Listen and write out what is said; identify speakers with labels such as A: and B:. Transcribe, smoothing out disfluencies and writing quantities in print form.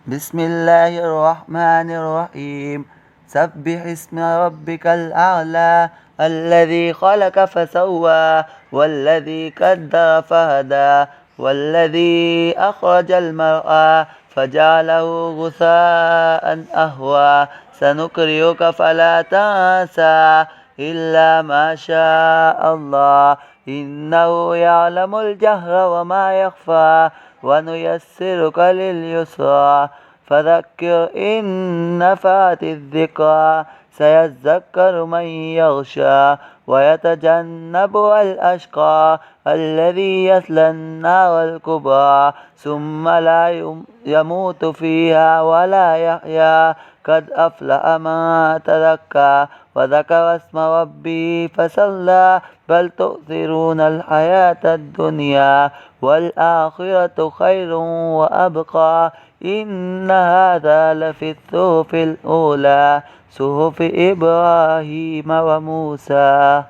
A: بسم الله الرحمن الرحيم. سبح اسم ربك الأعلى الذي خلق فسوى والذي قدر فهدى والذي أخرج المرعى فجعله غثاء أهوى سنقرئك فلا تنسى إلا ما شاء الله إنه يعلم الجهر وما يخفى ونيسرك لليسرى فذكر إن نفعت الذكرى سيذكر من يغشى ويتجنبها الأشقى الذي يصلى النار الكبرى ثم لا يموت فيها ولا يحيا قد أفلح من تزكى وذكر اسم ربه فصلى بل تؤثرون الحياة الدنيا والآخرة خير وأبقى إن هذا لفي الصحف الأولى صحف إبراهيم وموسى.